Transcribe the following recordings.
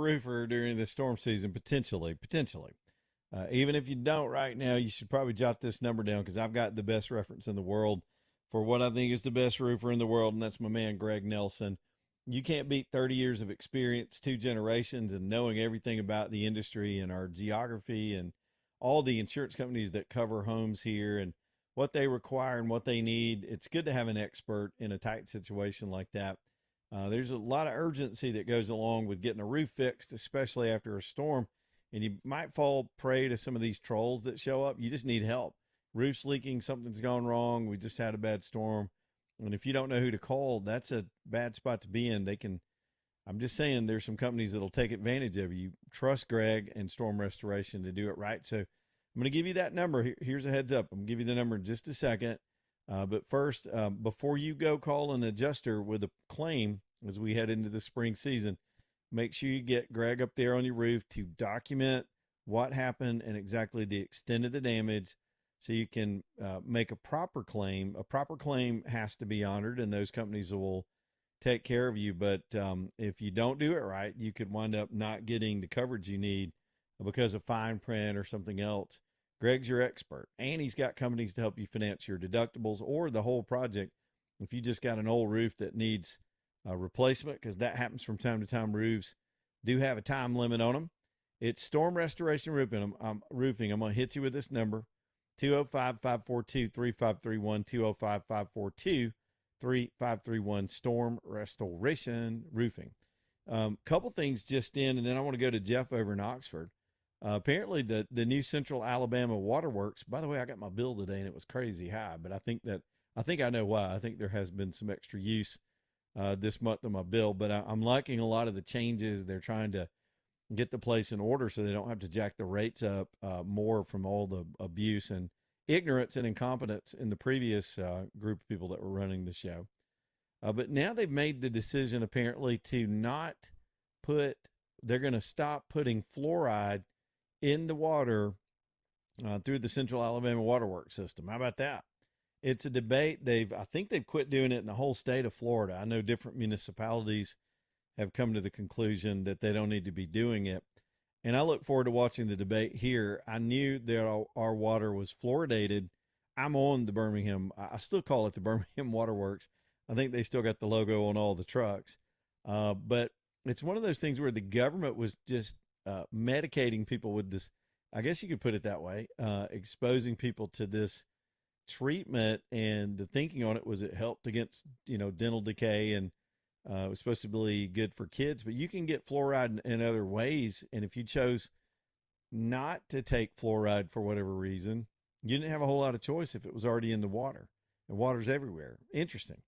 roofer during the storm season, potentially. Even if you don't right now, you should probably jot this number down because I've got the best reference in the world for what I think is the best roofer in the world, and that's my man, Greg Nelson. You can't beat 30 years of experience, 2 generations, and knowing everything about the industry and our geography and all the insurance companies that cover homes here and what they require and what they need. It's good to have an expert in a tight situation like that. There's a lot of urgency that goes along with getting a roof fixed, especially after a storm. And you might fall prey to some of these trolls that show up. You just need help. Roof's leaking, something's gone wrong. We just had a bad storm. And if you don't know who to call, that's a bad spot to be in. I'm just saying there's some companies that'll take advantage of you. Trust Greg and Storm Restoration to do it right. So I'm going to give you that number. Here's a heads up. I'm going to give you the number in just a second. But first, before you go call an adjuster with a claim as we head into the spring season, make sure you get Greg up there on your roof to document what happened and exactly the extent of the damage so you can make a proper claim. A proper claim has to be honored, and those companies will take care of you. But if you don't do it right, you could wind up not getting the coverage you need because of fine print or something else. Greg's your expert, and he's got companies to help you finance your deductibles or the whole project. If you just got an old roof that needs a replacement, because that happens from time to time, roofs do have a time limit on them. It's Storm Restoration Roofing. I'm going to hit you with this number, 205-542-3531, 205-542-3531, Storm Restoration Roofing. Couple things just in, and then I want to go to Jeff over in Oxford. Apparently the new Central Alabama Waterworks, by the way, I got my bill today and it was crazy high, but I think I know why. I think there has been some extra use this month on my bill, but I'm liking a lot of the changes. They're trying to get the place in order so they don't have to jack the rates up more from all the abuse and ignorance and incompetence in the previous group of people that were running the show. But now they've made the decision apparently to not they're going to stop putting fluoride in the water through the Central Alabama Waterworks system. How about that? It's a debate. I think they've quit doing it in the whole state of Florida. I know different municipalities have come to the conclusion that they don't need to be doing it. And I look forward to watching the debate here. I knew that our water was fluoridated. I'm on the Birmingham. I still call it the Birmingham Waterworks. I think they still got the logo on all the trucks. But it's one of those things where the government was just medicating people with this, I guess you could put it that way, exposing people to this treatment, and the thinking on it was it helped against, dental decay, and it was supposed to be good for kids, but you can get fluoride in other ways. And if you chose not to take fluoride for whatever reason, you didn't have a whole lot of choice if it was already in the water, and water's everywhere. Interesting.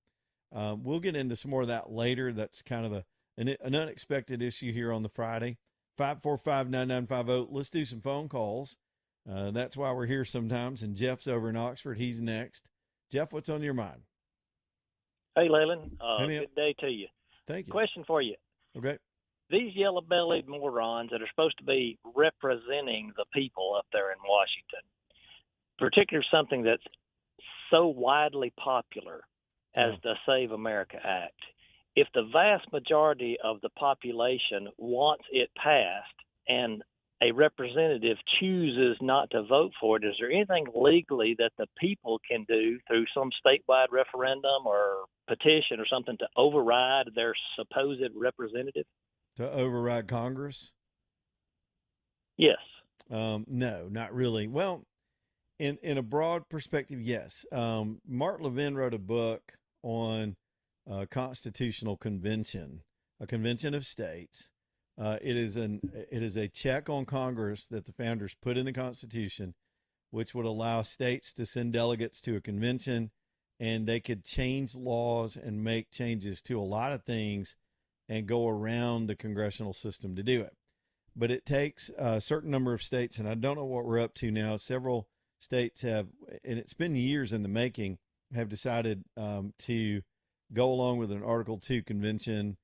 We'll get into some more of that later. That's kind of an unexpected issue here on the Friday. 545-9950. Let's do some phone calls. That's why we're here sometimes. And Jeff's over in Oxford. He's next. Jeff, what's on your mind? Hey, Leland. Hey, good day to you. Thank you. Question for you. Okay. These yellow-bellied morons that are supposed to be representing the people up there in Washington, particularly something that's so widely popular as the Save America Act, if the vast majority of the population wants it passed and a representative chooses not to vote for it, is there anything legally that the people can do through some statewide referendum or petition or something to override their supposed representative? To override Congress? Yes. No, not really. Well, in a broad perspective, yes. Mark Levin wrote a book on constitutional convention, a convention of states. It is a check on Congress that the founders put in the Constitution, which would allow states to send delegates to a convention, and they could change laws and make changes to a lot of things and go around the congressional system to do it. But it takes a certain number of states, and I don't know what we're up to now. Several states have, and it's been years in the making, have decided to go along with an Article 2 convention.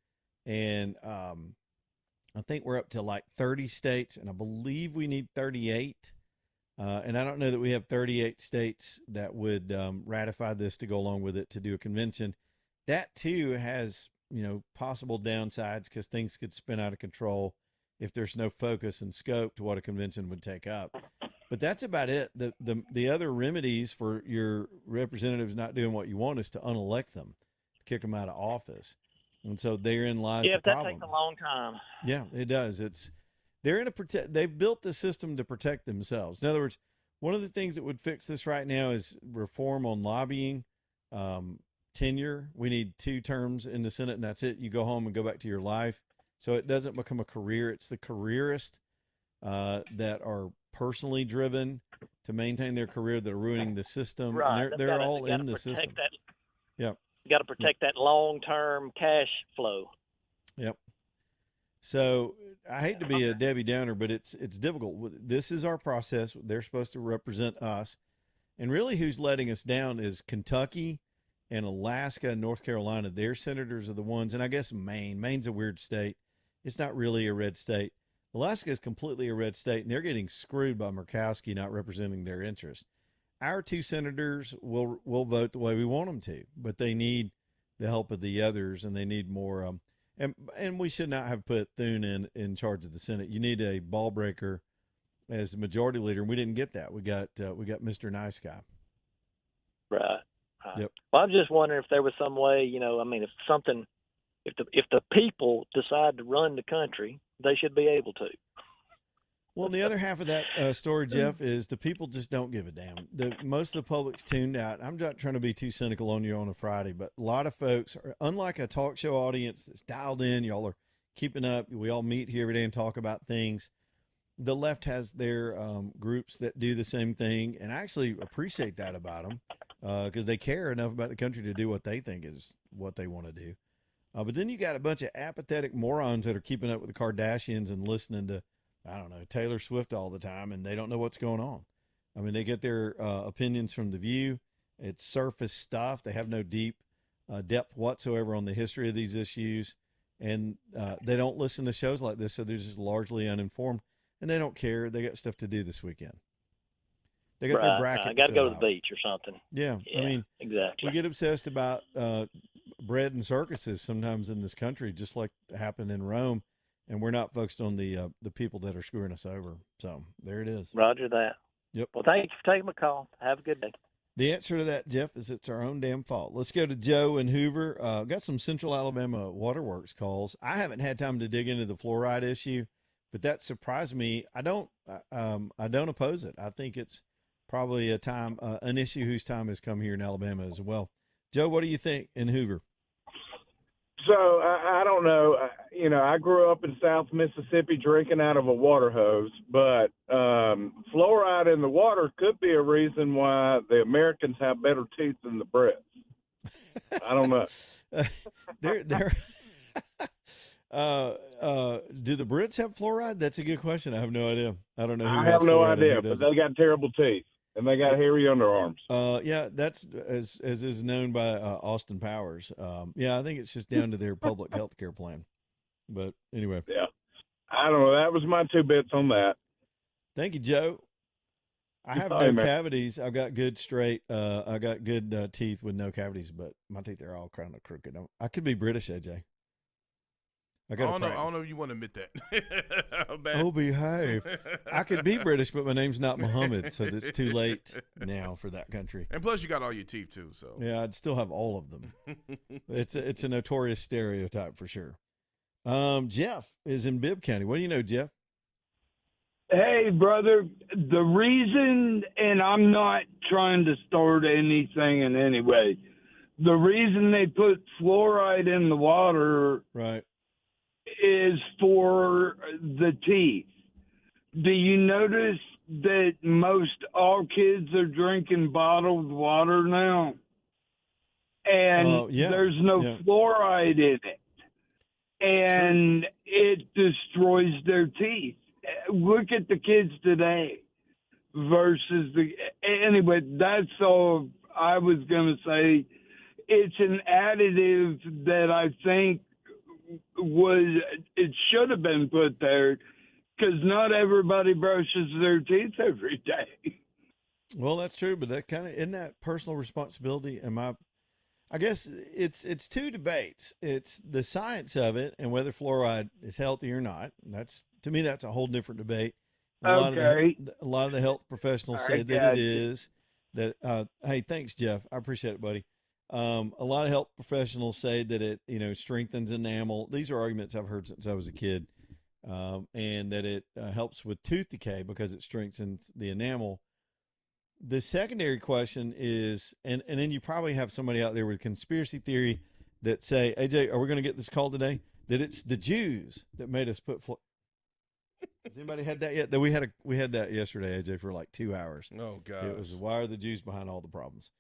And I think we're up to like 30 states, and I believe we need 38. And I don't know that we have 38 states that would ratify this to go along with it to do a convention. That too has, possible downsides because things could spin out of control if there's no focus and scope to what a convention would take up. But that's about it. The other remedies for your representatives not doing what you want is to unelect them, kick them out of office. And so therein lies the Yeah, that problem. takes a long time. Yeah, it does. They've built the system to protect themselves. In other words, one of the things that would fix this right now is reform on lobbying, tenure. We need 2 terms in the Senate, and that's it. You go home and go back to your life. So it doesn't become a career. It's the careerists that are personally driven to maintain their career that are ruining the system. Right. And they're all in the system. Yeah. You got to protect that long-term cash flow. Yep. So I hate to be a Debbie Downer, but it's difficult. This is our process. They're supposed to represent us. And really who's letting us down is Kentucky and Alaska and North Carolina. Their senators are the ones, and I guess Maine. Maine's a weird state. It's not really a red state. Alaska is completely a red state, and they're getting screwed by Murkowski not representing their interests. Our 2 senators will vote the way we want them to, but they need the help of the others, and they need more. And we should not have put Thune in charge of the Senate. You need a ball breaker as the majority leader, and we didn't get that. We got Mr. Nice Guy. Right. Yep. Well, I'm just wondering if there was some way, if the people decide to run the country, they should be able to. Well, the other half of that story, Jeff, is the people just don't give a damn. Most of the public's tuned out. I'm not trying to be too cynical on you on a Friday, but a lot of folks are, unlike a talk show audience that's dialed in, y'all are keeping up. We all meet here every day and talk about things. The left has their groups that do the same thing, and I actually appreciate that about them because they care enough about the country to do what they think is what they want to do. But then you got a bunch of apathetic morons that are keeping up with the Kardashians and listening to, I don't know, Taylor Swift all the time, and they don't know what's going on. I mean, they get their opinions from The View. It's surface stuff. They have no deep depth whatsoever on the history of these issues, and they don't listen to shows like this, so they're just largely uninformed, and they don't care. They got stuff to do this weekend. They got their bracket. I got to go to the beach or something. Yeah, I mean, exactly. We get obsessed about bread and circuses sometimes in this country, just like happened in Rome. And we're not focused on the people that are screwing us over. So there it is. Roger that. Yep. Well, thank you for taking my call. Have a good day. The answer to that, Jeff, is it's our own damn fault. Let's go to Joe in Hoover. Got some Central Alabama Waterworks calls. I haven't had time to dig into the fluoride issue, but that surprised me. I don't oppose it. I think it's probably an issue whose time has come here in Alabama as well. Joe, what do you think in Hoover? So I don't know. I grew up in South Mississippi drinking out of a water hose, but fluoride in the water could be a reason why the Americans have better teeth than the Brits. I don't know. Do the Brits have fluoride? That's a good question. I have no idea. I don't know. I have no idea, but they got terrible teeth. And they got hairy underarms. Yeah, that's as is known by Austin Powers. Yeah, I think it's just down to their public health care plan. But anyway. Yeah. I don't know. That was my 2 bits on that. Thank you, Joe. I have no cavities. I've got good straight. I got good teeth with no cavities, but my teeth are all kind of crooked. I could be British, AJ. I don't know if you want to admit that. Oh, behave. I could be British, but my name's not Muhammad, so it's too late now for that country. And plus, you got all your teeth, too. So yeah, I'd still have all of them. It's a notorious stereotype for sure. Jeff is in Bibb County. What do you know, Jeff? Hey, brother, the reason, and I'm not trying to start anything in any way, the reason they put fluoride in the water right is for the teeth. Do you notice that most all kids are drinking bottled water now? And there's no fluoride in it. And it destroys their teeth. Look at the kids today versus anyway, that's all I was going to say. It's an additive that I think it should have been put there because not everybody brushes their teeth every day. Well, that's true, but that kind of isn't that personal responsibility. I guess it's 2 debates. It's the science of it and whether fluoride is healthy or not. That's To me, that's a whole different debate. A Okay. lot of the health professionals I say that got it you. is. That hey, thanks, Jeff. I appreciate it, buddy. A lot of health professionals say that it strengthens enamel. These are arguments I've heard since I was a kid, and that it helps with tooth decay because it strengthens the enamel. The secondary question is, and then you probably have somebody out there with conspiracy theory that say, AJ, are we going to get this call today? That it's the Jews that made us put. Has anybody had that yet? That we had that yesterday, AJ, for like 2 hours. Oh God. It was why are the Jews behind all the problems?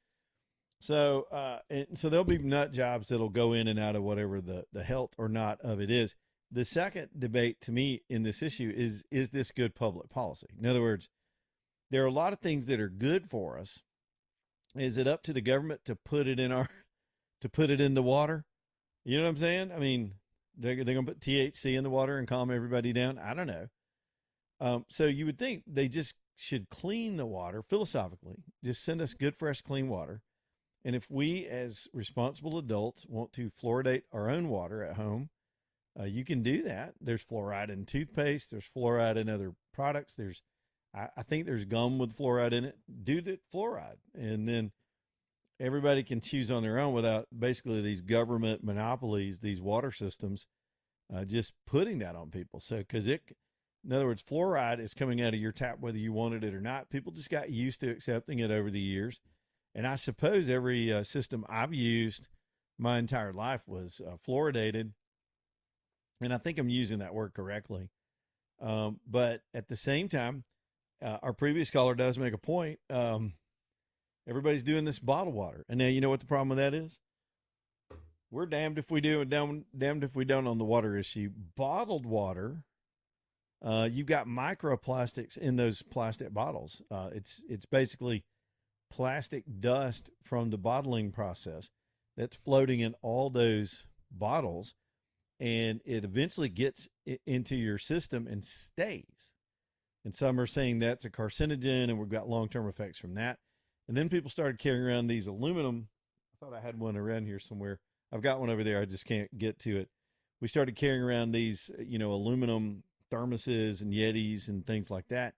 So, and so there'll be nut jobs that'll go in and out of whatever the health or not of it is. The second debate to me in this issue is this good public policy? In other words, there are a lot of things that are good for us. Is it up to the government to put it in the water? You know what I'm saying? I mean, they're going to put THC in the water and calm everybody down. I don't know. So you would think they just should clean the water philosophically, just send us good, fresh, clean water. And if we as responsible adults want to fluoridate our own water at home, you can do that. There's fluoride in toothpaste. There's fluoride in other products. I think there's gum with fluoride in it. Do the fluoride. And then everybody can choose on their own without basically these government monopolies, these water systems, just putting that on people. So, in other words, fluoride is coming out of your tap whether you wanted it or not. People just got used to accepting it over the years. And I suppose every system I've used my entire life was fluoridated. And I think I'm using that word correctly. But at the same time, our previous caller does make a point. Everybody's doing this bottled water. And now you know what the problem with that is? We're damned if we do and damned if we don't on the water issue. Bottled water, you've got microplastics in those plastic bottles. It's basically plastic dust from the bottling process that's floating in all those bottles, and it eventually gets into your system and stays. And some are saying that's a carcinogen and we've got long-term effects from that. And then people started carrying around these aluminum. I thought I had one around here somewhere. I've got one over there. I just can't get to it. We started carrying around these, aluminum thermoses and Yetis and things like that.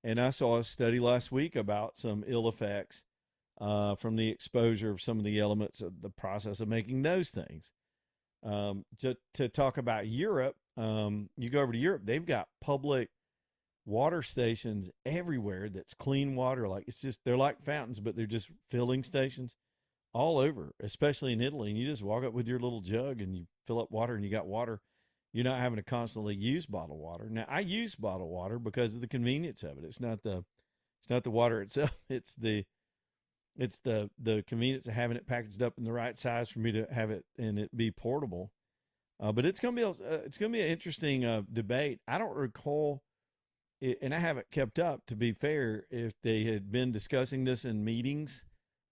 And I saw a study last week about some ill effects from the exposure of some of the elements of the process of making those things. To talk about Europe, you go over to Europe, they've got public water stations everywhere that's clean water. Like they're like fountains, but they're just filling stations all over, especially in Italy. And you just walk up with your little jug and you fill up water and you got water. You're not having to constantly use bottled water. Now I use bottled water because of the convenience of it. It's not the water itself. It's the convenience of having it packaged up in the right size for me to have it and it be portable. But it's going to be an interesting debate. I don't recall it, and I haven't kept up, to be fair, if they had been discussing this in meetings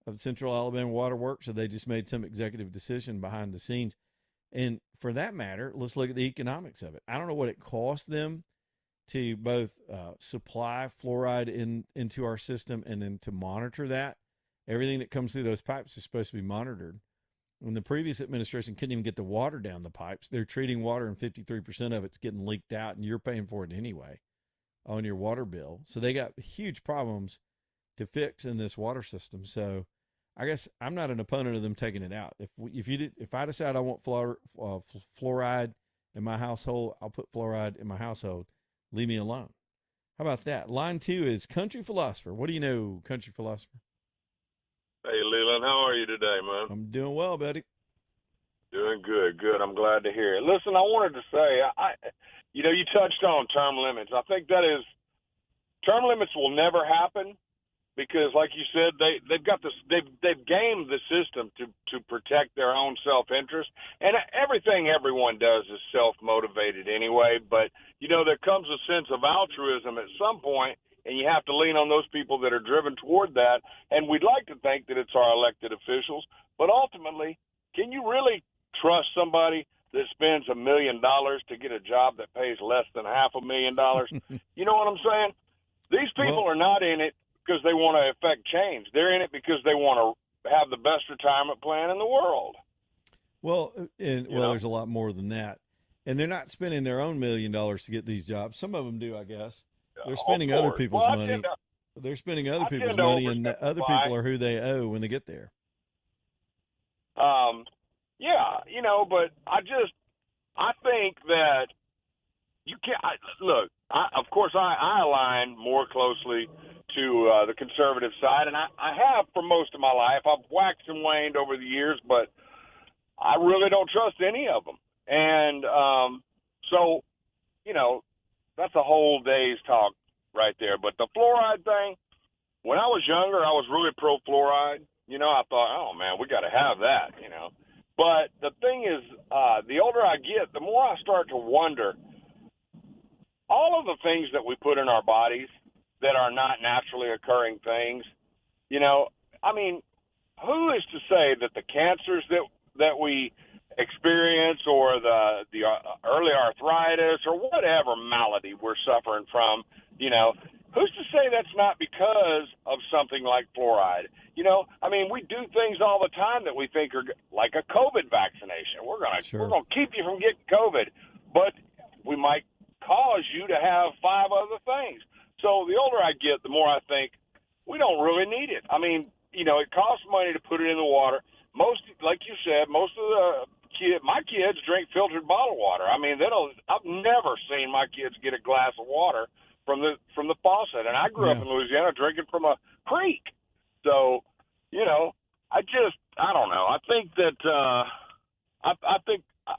of Central Alabama Water Works, or they just made some executive decision behind the scenes. And for that matter, let's look at the economics of it. I don't know what it cost them to both supply fluoride into our system and then to monitor that. Everything that comes through those pipes is supposed to be monitored. When the previous administration couldn't even get the water down the pipes, they're treating water and 53% of it's getting leaked out, and you're paying for it anyway on your water bill. So they got huge problems to fix in this water system. So I guess I'm not an opponent of them taking it out. If I decide I want fluoride in my household, I'll put fluoride in my household. Leave me alone. How about that? Line 2 is Country Philosopher. What do you know, Country Philosopher? Hey, Leland, how are you today, man? I'm doing well, buddy. Doing good, good. I'm glad to hear it. Listen, I wanted to say, you touched on term limits. I think term limits will never happen because, like you said, they've gamed the system to protect their own self-interest, and everything everyone does is self-motivated anyway. But there comes a sense of altruism at some point, and you have to lean on those people that are driven toward that. And we'd like to think that it's our elected officials, but ultimately, can you really trust somebody that spends $1 million to get a job that pays less than $500,000? You know what I'm saying? These people are not in it because they want to affect change. They're in it because they want to have the best retirement plan in the world. Well, there's a lot more than that. and they're not spending their own $1 million to get these jobs. Some of them do, I guess. They're Of spending other course. people's Well, money. They're spending other I people's tend to money, and the other oversimplify. people are who they owe when they get there. Yeah, but I think that you can't look. Of course, I align more closely to the conservative side, and I have for most of my life. I've waxed and waned over the years, but I really don't trust any of them. And so, that's a whole day's talk right there. But the fluoride thing, when I was younger, I was really pro fluoride. I thought, oh man, we got to have that. But the thing is, the older I get, the more I start to wonder. All of the things that we put in our bodies that are not naturally occurring things, who is to say that the cancers that we experience or the early arthritis or whatever malady we're suffering from, who's to say that's not because of something like fluoride? We do things all the time that we think are like a COVID vaccination. We're gonna keep you from getting COVID, but we might cause you to have 5 other things. So the older I get, the more I think we don't really need it. It costs money to put it in the water. Like you said, most of my kids drink filtered bottled water. I've never seen my kids get a glass of water from the faucet. And I grew up in Louisiana drinking from a creek. So, I don't know. I think that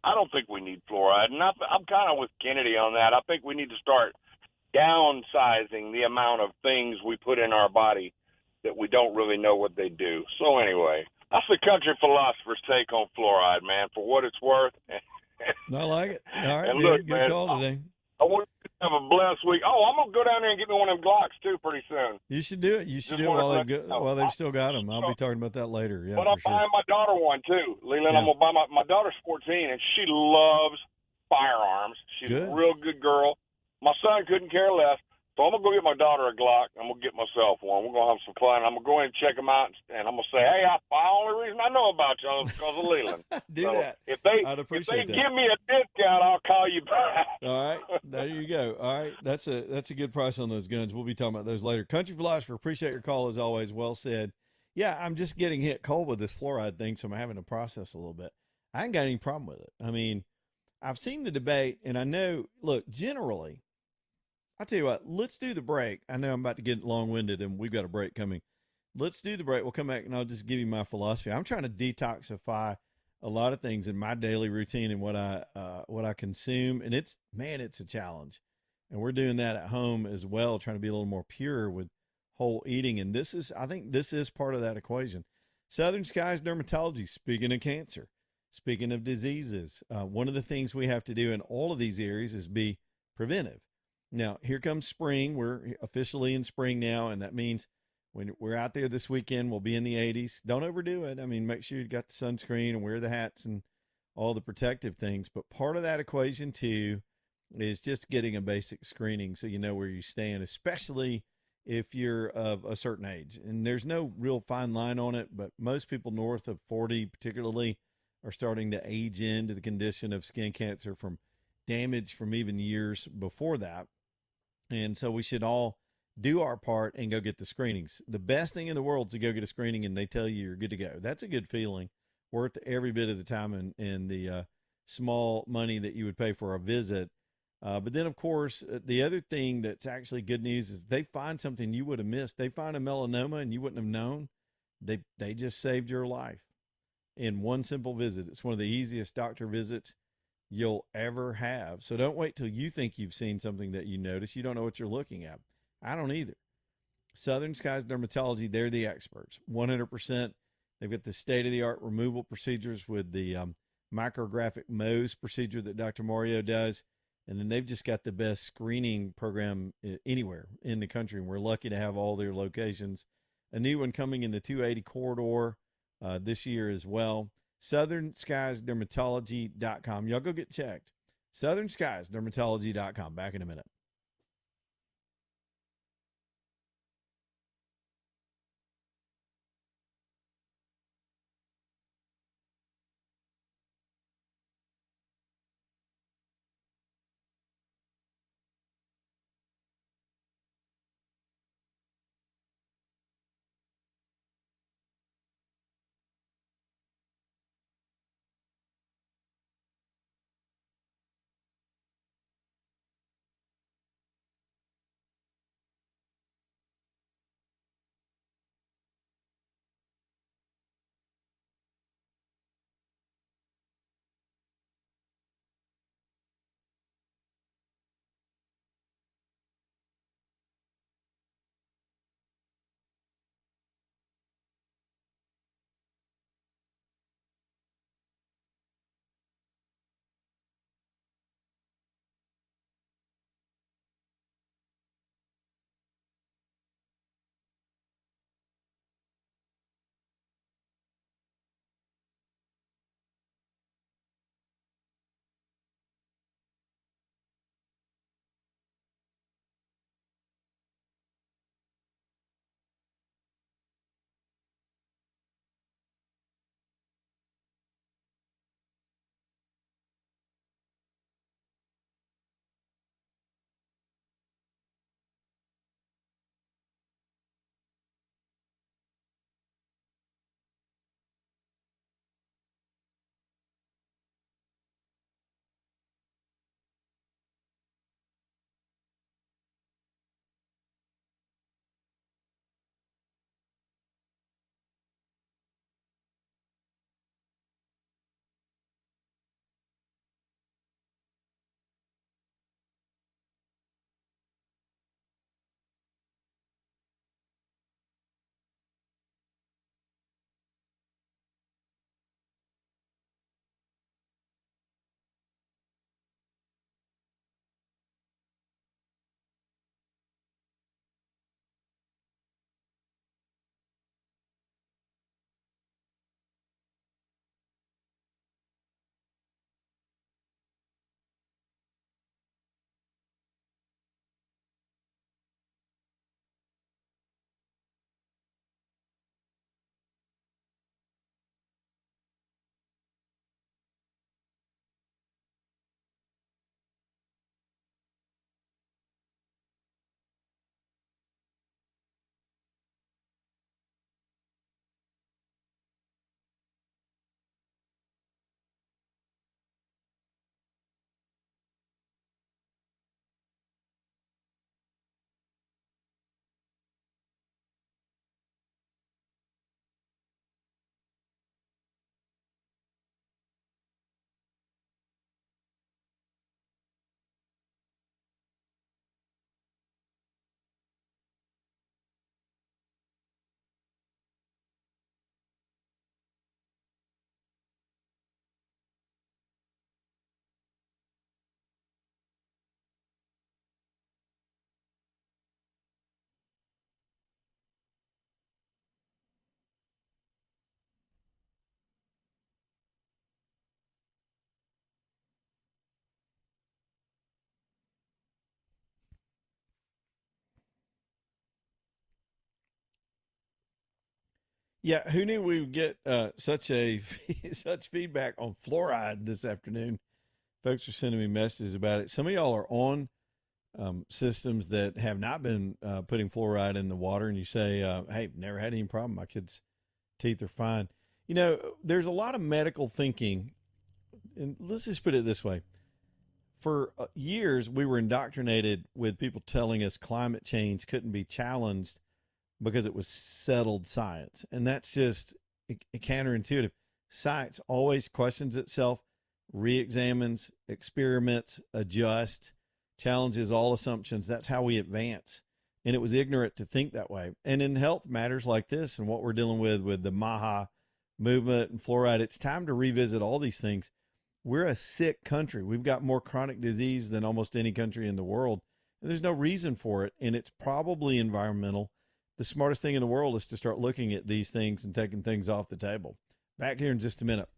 I don't think we need fluoride, and I'm kind of with Kennedy on that. I think we need to start downsizing the amount of things we put in our body that we don't really know what they do. So anyway, that's the country philosopher's take on fluoride, man, for what it's worth. I like it. All right, and look, good man, call today. I want you to have a blessed week. Oh, I'm going to go down there and get me one of them Glocks, too, pretty soon. You should do it. You should do it while they've still got them. I'll be talking about that later. Yeah, but I'm buying my daughter one, too. Leland, I'm going to buy my daughter's 14, and she loves firearms. She's a real good girl. My son couldn't care less. So I'm going to go get my daughter a Glock. I'm going to get myself one. We're going to have some fun. I'm going to go in and check them out, and I'm going to say, hey, the only reason I know about you is because of Leland. That. If I'd appreciate that. give me a discount, I'll call you back. All right. There you go. All right. That's a good price on those guns. We'll be talking about those later. Country Philosopher, appreciate your call as always. Well said. Yeah, I'm just getting hit cold with this fluoride thing, so I'm having to process a little bit. I ain't got any problem with it. I've seen the debate, and I know, look, generally, I'll tell you what, let's do the break. I know I'm about to get long-winded, and we've got a break coming. Let's do the break. We'll come back, and I'll just give you my philosophy. I'm trying to detoxify a lot of things in my daily routine and what I consume, and it's a challenge. And we're doing that at home as well, trying to be a little more pure with whole eating. And I think this is part of that equation. Southern Skies Dermatology, speaking of cancer, speaking of diseases, one of the things we have to do in all of these areas is be preventive. Now, here comes spring. We're officially in spring now, and that means when we're out there this weekend, we'll be in the 80s. Don't overdo it. Make sure you've got the sunscreen and wear the hats and all the protective things. But part of that equation, too, is just getting a basic screening so you know where you stand, especially if you're of a certain age. And there's no real fine line on it, but most people north of 40 particularly are starting to age into the condition of skin cancer from damage from even years before that. And so we should all do our part and go get the screenings. The best thing in the world is to go get a screening and they tell you you're good to go. That's a good feeling, worth every bit of the time and the small money that you would pay for a visit. But then, of course, the other thing that's actually good news is they find something you would have missed. They find a melanoma and you wouldn't have known. They just saved your life in one simple visit. It's one of the easiest doctor visits you'll ever have. So don't wait till you think you've seen something that you notice. You don't know what you're looking at. I don't either. Southern Skies Dermatology, they're the experts, 100%. They've got the state-of-the-art removal procedures with the micrographic Mohs procedure that Dr. Mario does. And then they've just got the best screening program anywhere in the country. And we're lucky to have all their locations. A new one coming in the 280 corridor this year as well. SouthernSkiesDermatology.com. Y'all go get checked. SouthernSkiesDermatology.com. Back in a minute. Yeah, who knew we would get such a such feedback on fluoride this afternoon? Folks are sending me messages about it. Some of y'all are on systems that have not been putting fluoride in the water, and you say, "Hey, never had any problem. My kids' teeth are fine." You know, there's a lot of medical thinking, and let's just put it this way: for years, we were indoctrinated with people telling us climate change couldn't be challenged because it was settled science. And that's just counterintuitive. Science always questions itself, re-examines, experiments, adjusts, challenges all assumptions. That's how we advance. And it was ignorant to think that way. And in health matters like this and what we're dealing with the MAHA movement and fluoride, it's time to revisit all these things. We're a sick country. We've got more chronic disease than almost any country in the world. And there's no reason for it. And it's probably environmental. The smartest thing in the world is to start looking at these things and taking things off the table. Back here in just a minute.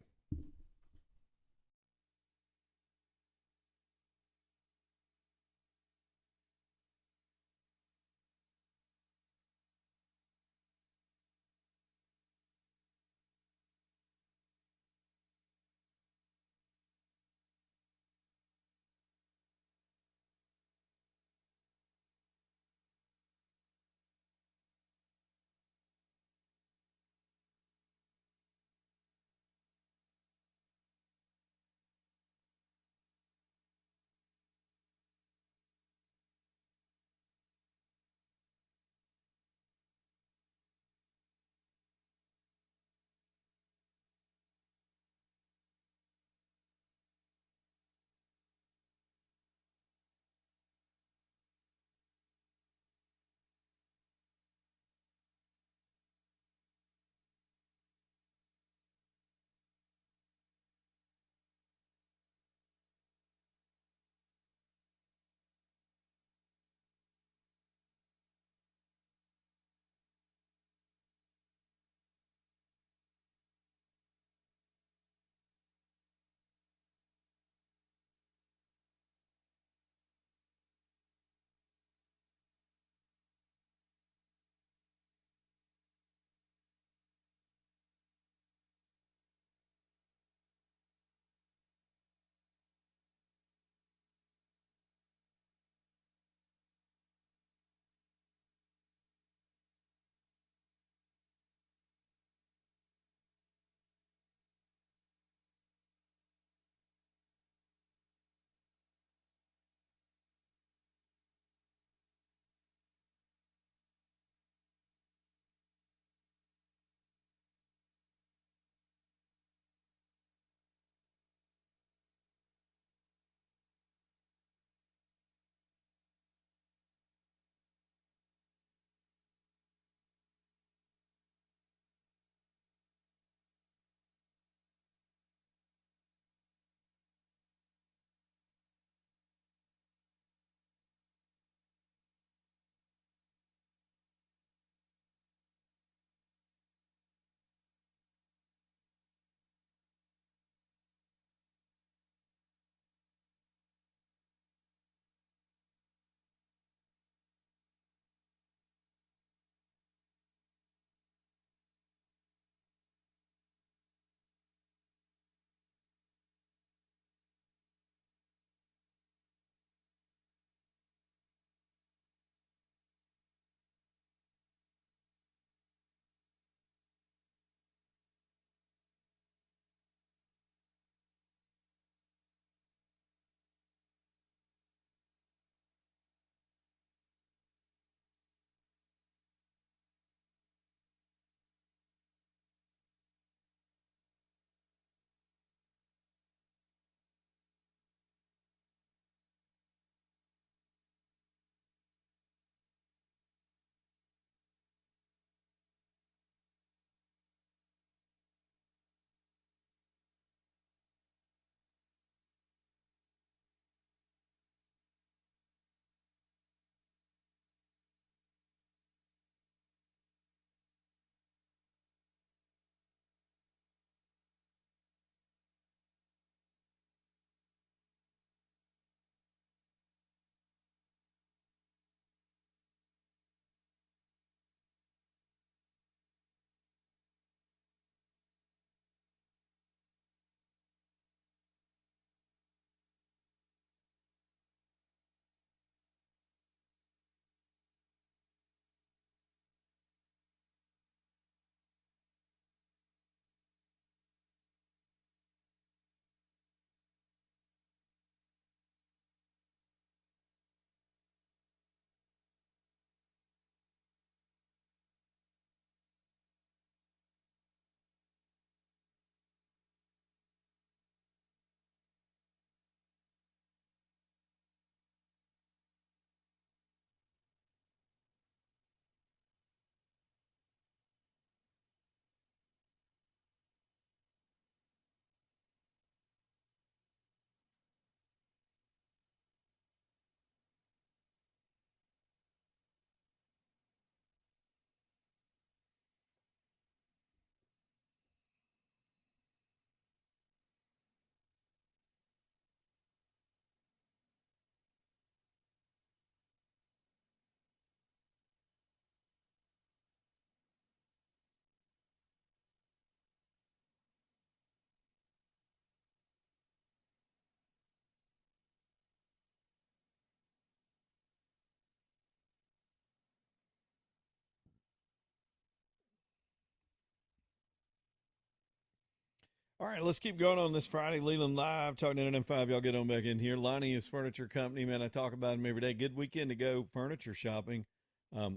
All right, let's keep going on this Friday. Leland Live, talking to NM5. Y'all get on back in here. Lonnie's Furniture Company, man, I talk about them every day. Good weekend to go furniture shopping.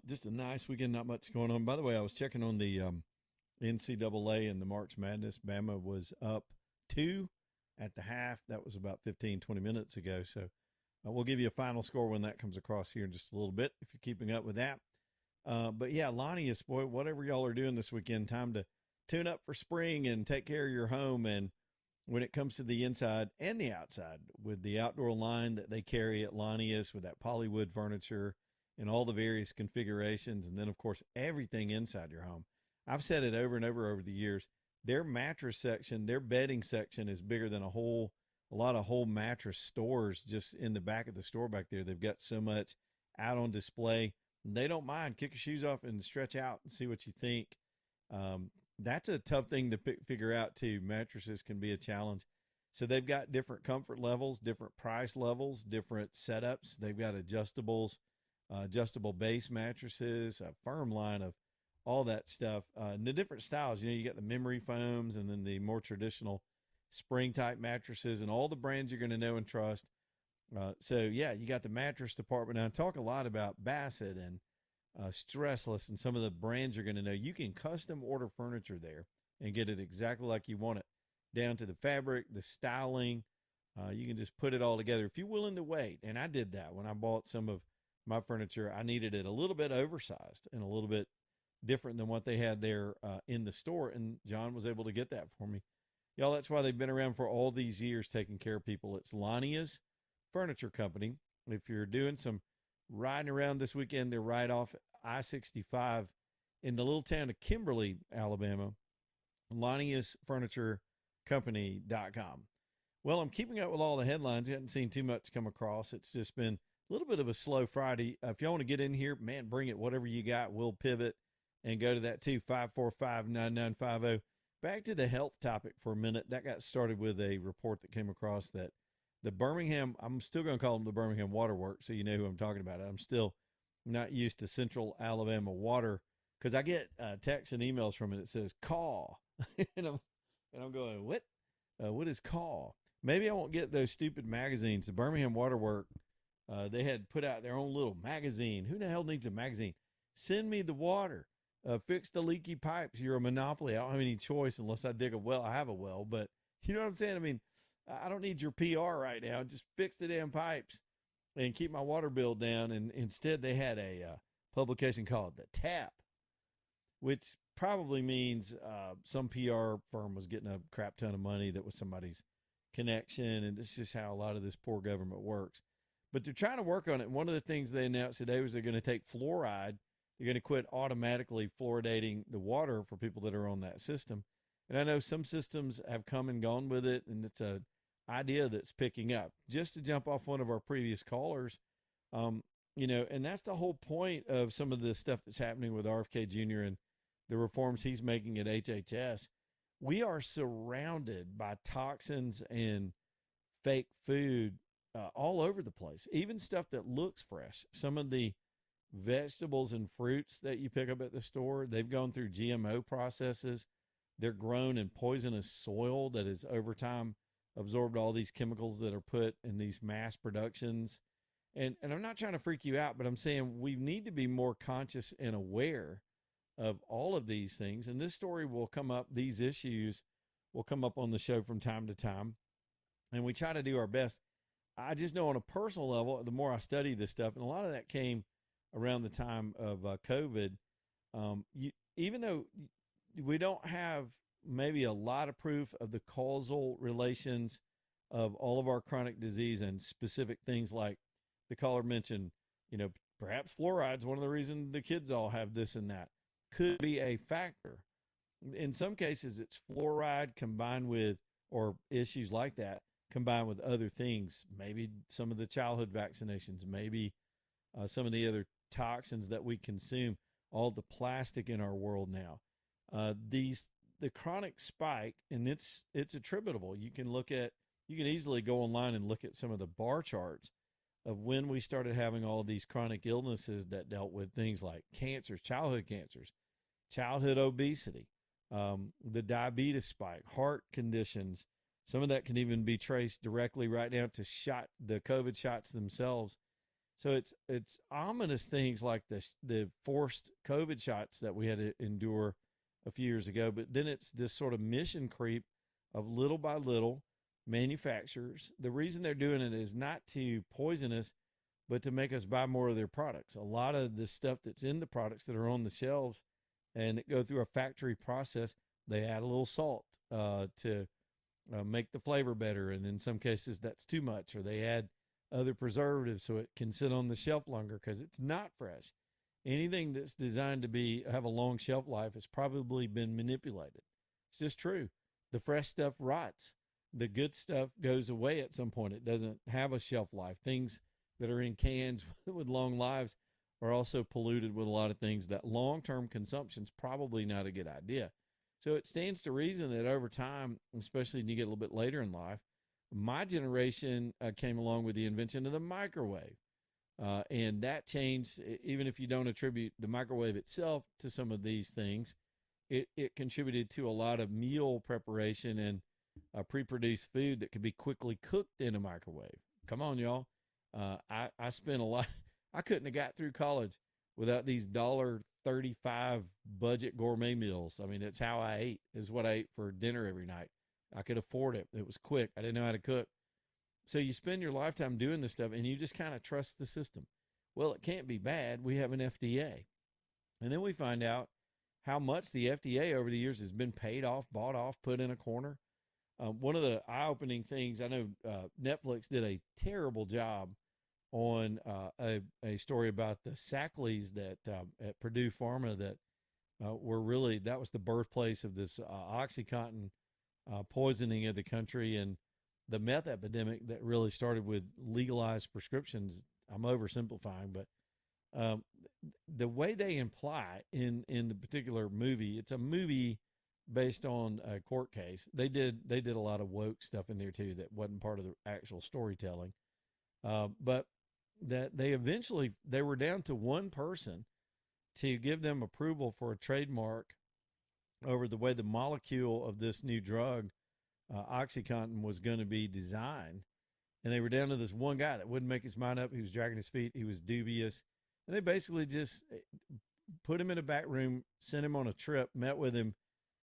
Just a nice weekend, not much going on. By the way, I was checking on the NCAA and the March Madness. Bama was up 2 at the half. That was about 15, 20 minutes ago. So we'll give you a final score when that comes across here in just a little bit, if you're keeping up with that. But yeah, Lonnie's, boy, whatever y'all are doing this weekend, time to tune up for spring and take care of your home. And when it comes to the inside and the outside, with the outdoor line that they carry at Lonnie's, with that polywood furniture and all the various configurations, and then of course everything inside your home. I've said it over and over the years. Their mattress section, their bedding section is bigger than a lot of whole mattress stores just in the back of the store back there. They've got so much out on display. They don't mind. Kick your shoes off and stretch out and see what you think. That's a tough thing to figure out too. Mattresses can be a challenge. So they've got different comfort levels, different price levels, different setups. They've got adjustables, adjustable base mattresses, a firm line of all that stuff. And the different styles, you got the memory foams and then the more traditional spring type mattresses and all the brands you're going to know and trust. So yeah, you got the mattress department. Now I talk a lot about Bassett and Stressless and some of the brands you're going to know. You can custom order furniture there and get it exactly like you want it, down to the fabric, the styling. You can just put it all together if you're willing to wait. And I did that when I bought some of my furniture. I needed it a little bit oversized and a little bit different than what they had there in the store. And John was able to get that for me. Y'all, that's why they've been around for all these years taking care of people. It's Lonnie's Furniture Company. If you're doing some riding around this weekend, they're right off I-65 in the little town of Kimberly, Alabama. Lonnie'sFurnitureCompany.com. Well, I'm keeping up with all the headlines. You haven't seen too much come across. It's just been a little bit of a slow Friday. If y'all want to get in here, man, bring it. Whatever you got, we'll pivot and go to that 545-9950. Back to the health topic for a minute. That got started with a report that came across that the Birmingham, I'm still going to call them the Birmingham Water Works, so you know who I'm talking about. I'm still not used to Central Alabama Water because I get texts and emails from it that says call. and I'm going, what? What is call? Maybe I won't get those stupid magazines. The Birmingham Water Works, they had put out their own little magazine. Who the hell needs a magazine? Send me the water. Fix the leaky pipes. You're a monopoly. I don't have any choice unless I dig a well. I have a well, but you know what I'm saying? I mean, I don't need your PR right now. Just fix the damn pipes and keep my water bill down. And instead they had a publication called The Tap, which probably means some PR firm was getting a crap ton of money that was somebody's connection. And it's just how a lot of this poor government works. But they're trying to work on it. One of the things they announced today was they're going to take fluoride. They're going to quit automatically fluoridating the water for people that are on that system. And I know some systems have come and gone with it, and it's an idea that's picking up. Just to jump off one of our previous callers, and that's the whole point of some of the stuff that's happening with RFK Jr. and the reforms he's making at HHS. We are surrounded by toxins and fake food all over the place, even stuff that looks fresh. Some of the vegetables and fruits that you pick up at the store, they've gone through GMO processes. They're grown in poisonous soil that has over time absorbed all these chemicals that are put in these mass productions. And I'm not trying to freak you out, but I'm saying we need to be more conscious and aware of all of these things. And this story will come up, these issues will come up on the show from time to time. And we try to do our best. I just know on a personal level, the more I study this stuff, and a lot of that came around the time of COVID, even though we don't have maybe a lot of proof of the causal relations of all of our chronic disease and specific things like the caller mentioned, perhaps fluoride's one of the reasons the kids all have this and that could be a factor. In some cases, it's fluoride combined with, or issues like that, combined with other things, maybe some of the childhood vaccinations, maybe some of the other toxins that we consume, all the plastic in our world now. The chronic spike, and it's attributable. You can easily go online and look at some of the bar charts of when we started having all these chronic illnesses that dealt with things like cancers, childhood obesity, the diabetes spike, heart conditions. Some of that can even be traced directly right now to the COVID shots themselves. So it's ominous things like the forced COVID shots that we had to endure a few years ago. But then it's this sort of mission creep of little by little manufacturers. The reason they're doing it is not to poison us, but to make us buy more of their products. A lot of the stuff that's in the products that are on the shelves and that go through a factory process, they add a little salt to make the flavor better. And in some cases, that's too much, or they add other preservatives so it can sit on the shelf longer because it's not fresh. Anything that's designed to have a long shelf life has probably been manipulated. It's just true. The fresh stuff rots. The good stuff goes away at some point. It doesn't have a shelf life. Things that are in cans with long lives are also polluted with a lot of things that long-term consumption is probably not a good idea. So it stands to reason that over time, especially when you get a little bit later in life, my generation came along with the invention of the microwave. And that changed, even if you don't attribute the microwave itself to some of these things, it contributed to a lot of meal preparation and pre-produced food that could be quickly cooked in a microwave. Come on, y'all. I spent a lot. I couldn't have got through college without these $1.35 budget gourmet meals. I mean, that's how I ate. Is what I ate for dinner every night. I could afford it. It was quick. I didn't know how to cook. So you spend your lifetime doing this stuff and you just kind of trust the system. Well, it can't be bad. We have an FDA. And then we find out how much the FDA over the years has been paid off, bought off, put in a corner. One of the eye-opening things, I know Netflix did a terrible job on a story about the Sackleys that at Purdue Pharma that that was the birthplace of this OxyContin poisoning of the country, and the meth epidemic that really started with legalized prescriptions. I'm oversimplifying, but the way they imply in the particular movie, it's a movie based on a court case. They did a lot of woke stuff in there too that wasn't part of the actual storytelling. But that they were down to one person to give them approval for a trademark over the way the molecule of this new drug, OxyContin, was going to be designed. And they were down to this one guy that wouldn't make his mind up. He was dragging his feet. He was dubious. And they basically just put him in a back room, sent him on a trip, met with him.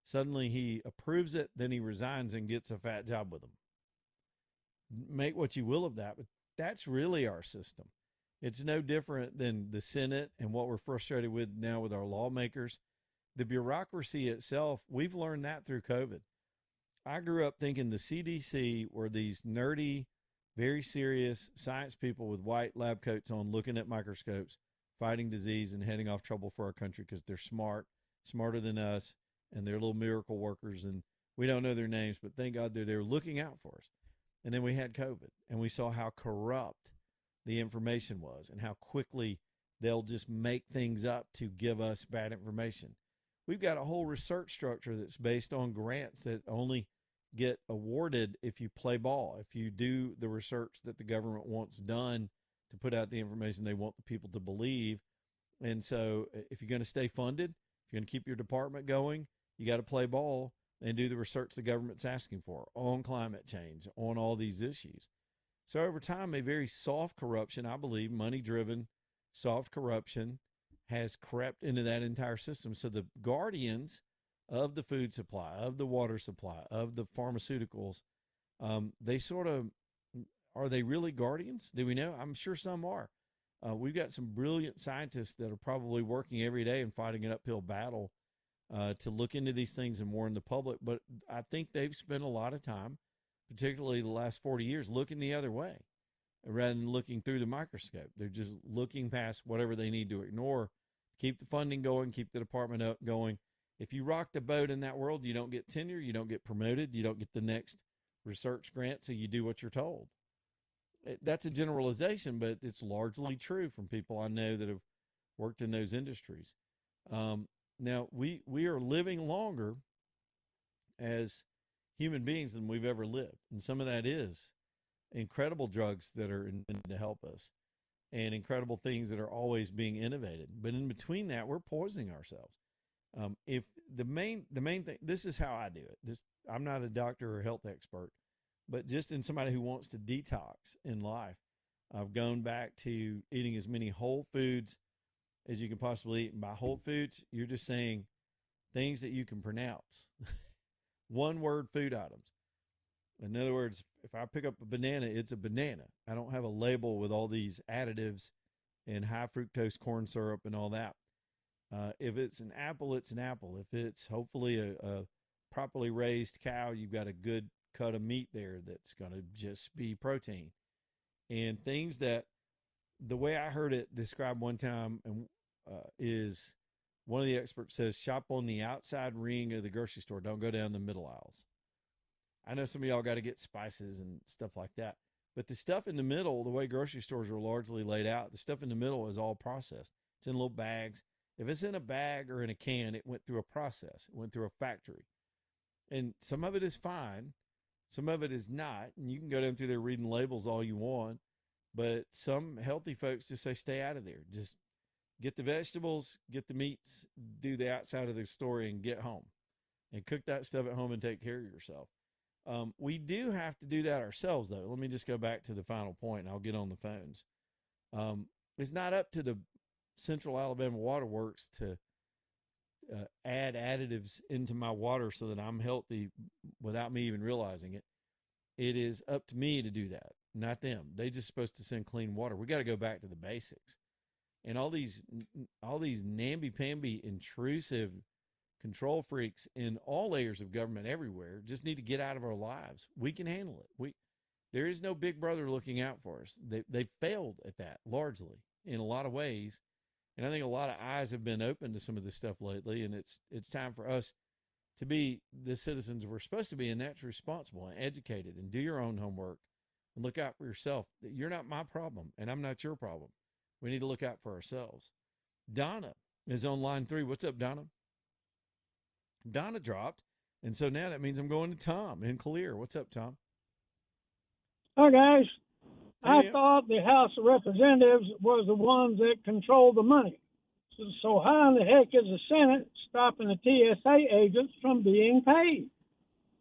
Suddenly he approves it. Then he resigns and gets a fat job with them. Make what you will of that, but that's really our system. It's no different than the Senate and what we're frustrated with now with our lawmakers. The bureaucracy itself, we've learned that through COVID. I grew up thinking the CDC were these nerdy, very serious science people with white lab coats on, looking at microscopes, fighting disease and heading off trouble for our country because they're smarter than us, and they're little miracle workers, and we don't know their names, but thank God they're there looking out for us. And then we had COVID, and we saw how corrupt the information was and how quickly they'll just make things up to give us bad information. We've got a whole research structure that's based on grants that only get awarded if you play ball, if you do the research that the government wants done to put out the information they want the people to believe. And so if you're going to stay funded, if you're going to keep your department going, you got to play ball and do the research the government's asking for on climate change, on all these issues. So over time, a very soft corruption, I believe, money-driven, soft corruption has crept into that entire system. So the guardians of the food supply, of the water supply, of the pharmaceuticals, are they really guardians? Do we know? I'm sure some are. We've got some brilliant scientists that are probably working every day and fighting an uphill battle to look into these things and warn the public. But I think they've spent a lot of time, particularly the last 40 years, looking the other way rather than looking through the microscope. They're just looking past whatever they need to ignore, keep the funding going, keep the department up going. If you rock the boat in that world, you don't get tenure, you don't get promoted, you don't get the next research grant, so you do what you're told. That's a generalization, but it's largely true from people I know that have worked in those industries. Now, we are living longer as human beings than we've ever lived. And some of that is incredible drugs that are intended to help us and incredible things that are always being innovated. But in between that, we're poisoning ourselves. If the main thing, this is how I do it. I'm not a doctor or health expert, but just in somebody who wants to detox in life, I've gone back to eating as many whole foods as you can possibly eat. And by whole foods, you're just saying things that you can pronounce. One word food items. In other words, if I pick up a banana, it's a banana. I don't have a label with all these additives and high fructose corn syrup and all that. If it's an apple, it's an apple. If it's hopefully a properly raised cow, you've got a good cut of meat there that's going to just be protein. And things that, the way I heard it described one time is one of the experts says, shop on the outside ring of the grocery store. Don't go down the middle aisles. I know some of y'all got to get spices and stuff like that. But the stuff in the middle, the way grocery stores are largely laid out, the stuff in the middle is all processed. It's in little bags. If it's in a bag or in a can, it went through a process. It went through a factory. And some of it is fine. Some of it is not. And you can go down through there reading labels all you want. But some healthy folks just say, stay out of there. Just get the vegetables, get the meats, do the outside of the store, and get home. And cook that stuff at home and take care of yourself. We do have to do that ourselves, though. Let me just go back to the final point, and I'll get on the phones. It's not up to the Central Alabama Water Works to add additives into my water so that I'm healthy without me even realizing it. It is up to me to do that, not them. They're just supposed to send clean water. We got to go back to the basics. And all these namby-pamby, intrusive control freaks in all layers of government everywhere just need to get out of our lives. We can handle it. There is no big brother looking out for us. They failed at that largely in a lot of ways. And I think a lot of eyes have been opened to some of this stuff lately. And it's time for us to be the citizens we're supposed to be, and that's responsible and educated, and do your own homework and look out for yourself. You're not my problem, and I'm not your problem. We need to look out for ourselves. Donna is on line 3. What's up, Donna? Donna dropped, and so now that means I'm going to Tom in Clear. What's up, Tom? Hi, guys. I Hey. thought the House of Representatives was the ones that controlled the money. So how in the heck is the Senate stopping the TSA agents from being paid?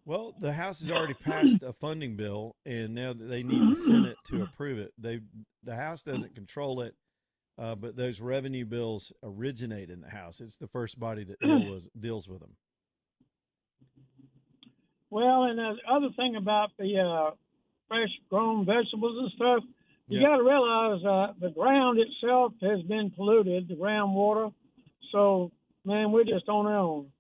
Well, the House has already passed a funding bill, and now that they need the Senate to approve it. The House doesn't control it, but those revenue bills originate in the House. It's the first body that deals with them. Well, and the other thing about the fresh grown vegetables and stuff, you Yeah. got to realize the ground itself has been polluted, the groundwater. So, man, we're just on our own.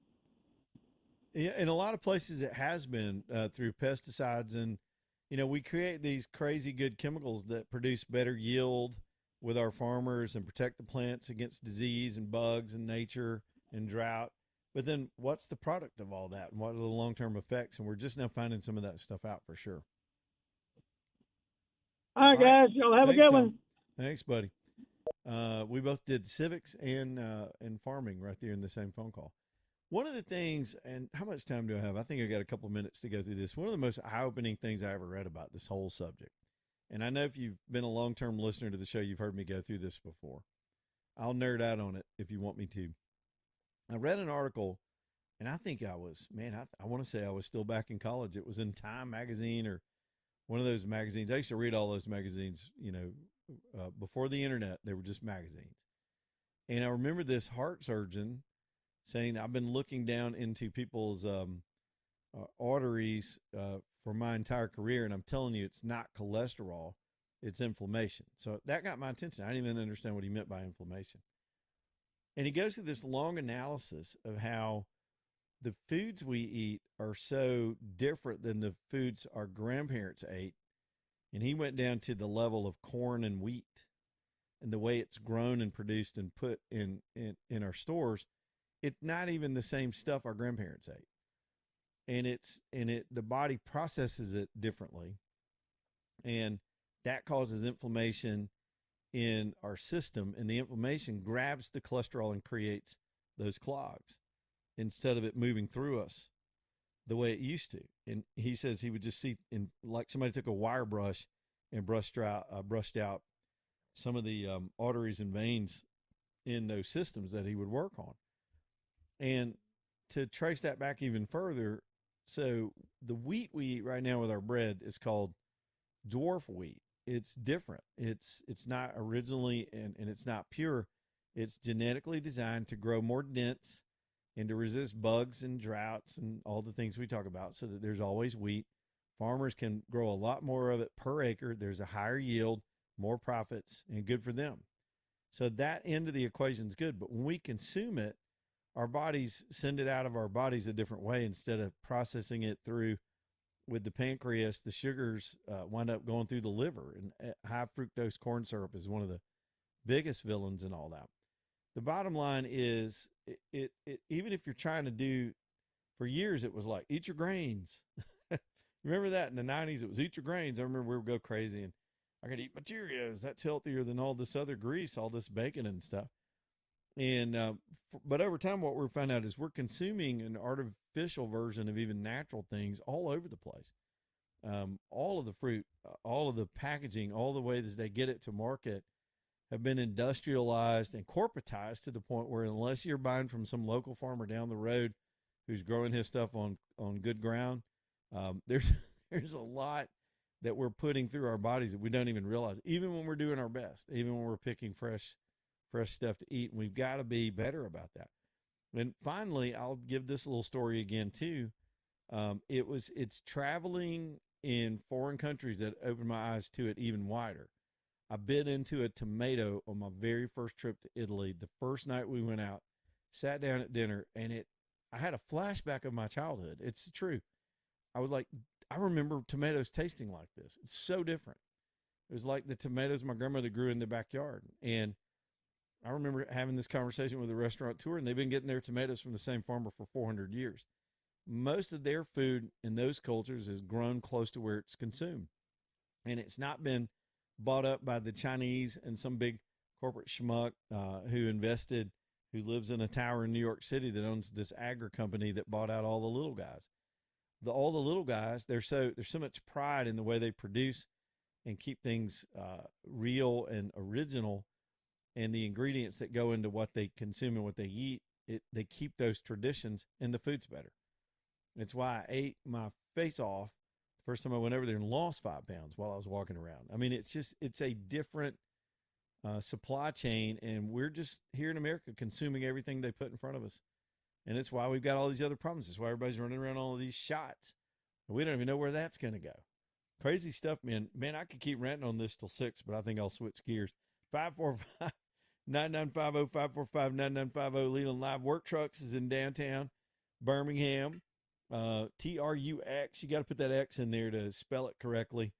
Yeah, in a lot of places it has been through pesticides, and we create these crazy good chemicals that produce better yield with our farmers and protect the plants against disease and bugs and nature and drought. But then what's the product of all that, and what are the long-term effects? And we're just now finding some of that stuff out for sure. All right, guys. Y'all have a Thanks, good Tom. one. Thanks, buddy. We both did civics and farming right there in the same phone call. One of the things, and how much time do I have? I think I got a couple minutes to go through this. One of the most eye-opening things I ever read about this whole subject, and I know if you've been a long-term listener to the show, you've heard me go through this before. I'll nerd out on it if you want me to. I read an article, and I think I was, I want to say I was still back in college. It was in Time magazine or one of those magazines. I used to read all those magazines, before the internet. They were just magazines. And I remember this heart surgeon saying, I've been looking down into people's arteries for my entire career, and I'm telling you, it's not cholesterol, it's inflammation. So that got my attention. I didn't even understand what he meant by inflammation. And he goes through this long analysis of how the foods we eat are so different than the foods our grandparents ate. And he went down to the level of corn and wheat and the way it's grown and produced and put in our stores. It's not even the same stuff our grandparents ate. And the body processes it differently. And that causes inflammation in our system, and the inflammation grabs the cholesterol and creates those clogs instead of it moving through us the way it used to. And he says he would just see, like somebody took a wire brush and brushed out some of the arteries and veins in those systems that he would work on. And to trace that back even further, so the wheat we eat right now with our bread is called dwarf wheat. It's different. It's not originally and it's not pure. It's genetically designed to grow more dense and to resist bugs and droughts and all the things we talk about, so that there's always wheat. Farmers can grow a lot more of it per acre. There's a higher yield, more profits, and good for them. So that end of the equation is good. But when we consume it, our bodies send it out of our bodies a different way. Instead of processing it through with the pancreas, the sugars wind up going through the liver. And high fructose corn syrup is one of the biggest villains in all that. The bottom line is, it even if you're trying to do, for years it was like, eat your grains. Remember that in the 90s? It was eat your grains. I remember we would go crazy and I could eat my Cheerios. That's healthier than all this other grease, all this bacon and stuff. And but over time, what we're finding out is we're consuming an artificial version of even natural things all over the place. All of the fruit, all of the packaging, all the ways they get it to market have been industrialized and corporatized to the point where, unless you're buying from some local farmer down the road who's growing his stuff on good ground, there's a lot that we're putting through our bodies that we don't even realize, even when we're doing our best, even when we're picking fresh stuff to eat. And we've got to be better about that. And finally, I'll give this little story again too. It's traveling in foreign countries that opened my eyes to it even wider. I bit into a tomato on my very first trip to Italy. The first night we went out, sat down at dinner, and I had a flashback of my childhood. It's true. I was like, I remember tomatoes tasting like this. It's so different. It was like the tomatoes my grandmother grew in the backyard. And I remember having this conversation with a restaurateur, and they've been getting their tomatoes from the same farmer for 400 years. Most of their food in those cultures is grown close to where it's consumed. And it's not been bought up by the Chinese and some big corporate schmuck who lives in a tower in New York City that owns this agri company that bought out all the little guys. All the little guys, there's so much pride in the way they produce and keep things real and original, and the ingredients that go into what they consume and what they eat. They keep those traditions, and the food's better. It's why I ate my face off the first time I went over there and lost 5 pounds while I was walking around. I mean, it's a different supply chain, and we're just here in America consuming everything they put in front of us. And it's why we've got all these other problems. It's why everybody's running around all of these shots. And we don't even know where that's going to go. Crazy stuff, man. Man, I could keep ranting on this till 6, but I think I'll switch gears. 545-9950, 545-9950. Leland Live Work Trucks is in downtown Birmingham. TRUX. You got to put that X in there to spell it correctly.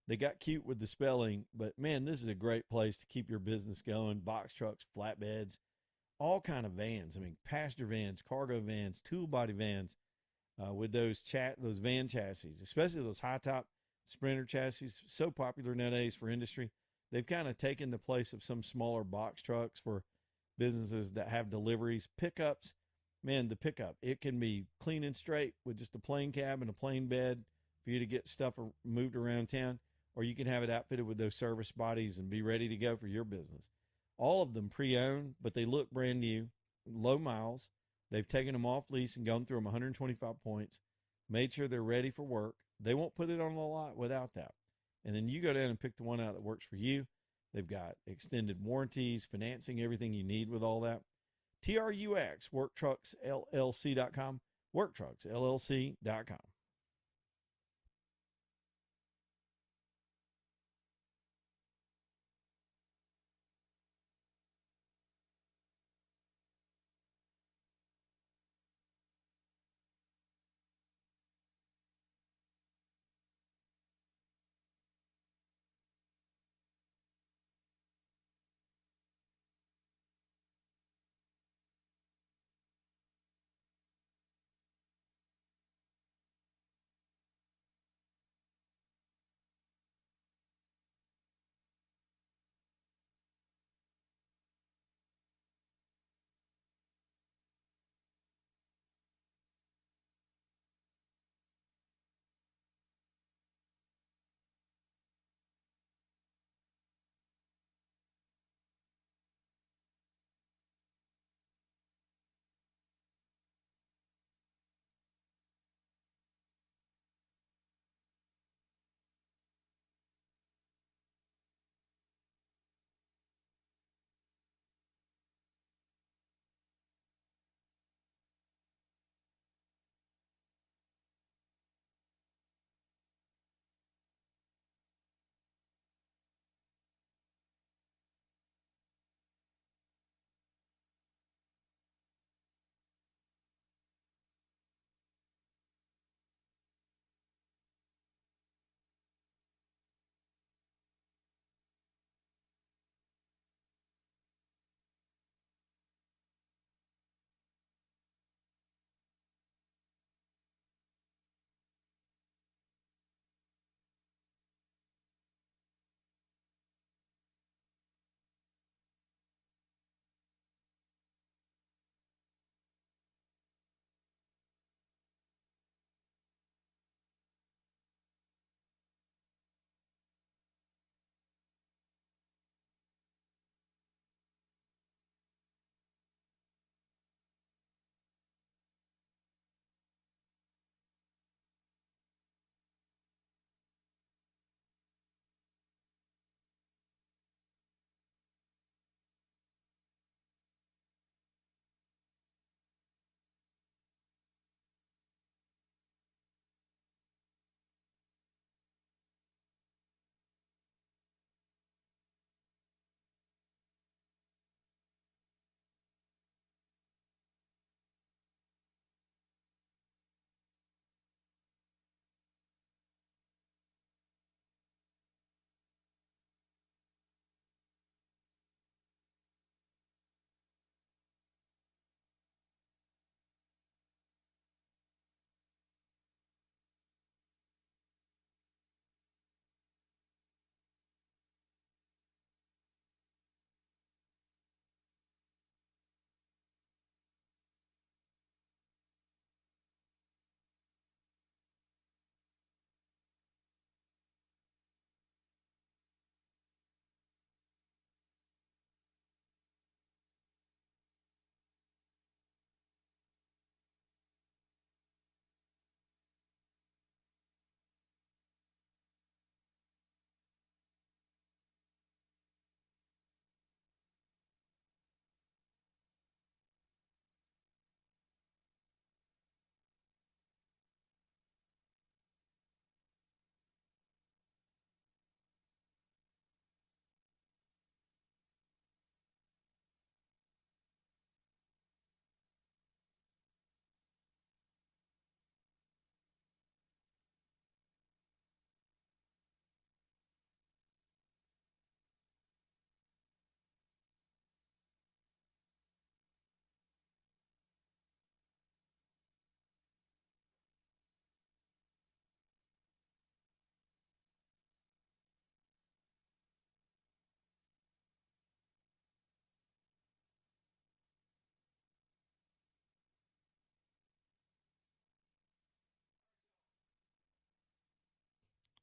They got cute with the spelling, but man, this is a great place to keep your business going. Box trucks, flatbeds, all kind of vans. I mean, passenger vans, cargo vans, tool body vans, with those van chassis, especially those high top Sprinter chassis, so popular nowadays for industry. They've kind of taken the place of some smaller box trucks for businesses that have deliveries. Pickups, man, the pickup, it can be clean and straight with just a plain cab and a plain bed for you to get stuff moved around town, or you can have it outfitted with those service bodies and be ready to go for your business. All of them pre-owned, but they look brand new, low miles. They've taken them off lease and gone through them 125 points, made sure they're ready for work. They won't put it on the lot without that. And then you go down and pick the one out that works for you. They've got extended warranties, financing, everything you need with all that. TRUX, WorkTrucksLLC.com, WorkTrucksLLC.com.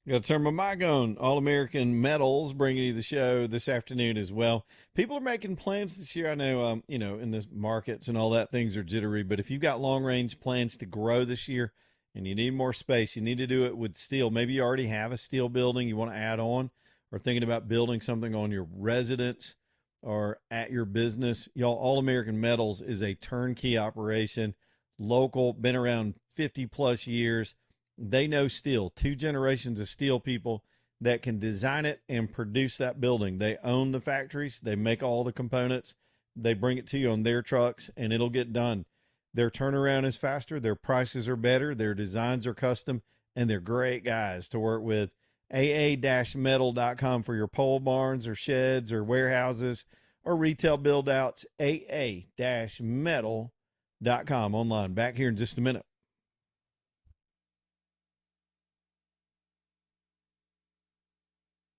Got to turn my mic on. All American Metals bringing you the show this afternoon as well. People are making plans this year. I know, in the markets and all that, things are jittery. But if you've got long range plans to grow this year and you need more space, you need to do it with steel. Maybe you already have a steel building you want to add on, or thinking about building something on your residence or at your business. Y'all, All American Metals is a turnkey operation, local, been around 50 plus years. They know steel, 2 generations of steel people that can design it and produce that building. They own the factories. They make all the components. They bring it to you on their trucks and it'll get done. Their turnaround is faster. Their prices are better. Their designs are custom, and they're great guys to work with. AA-metal.com for your pole barns or sheds or warehouses or retail build outs. AA-metal.com online. Back here in just a minute.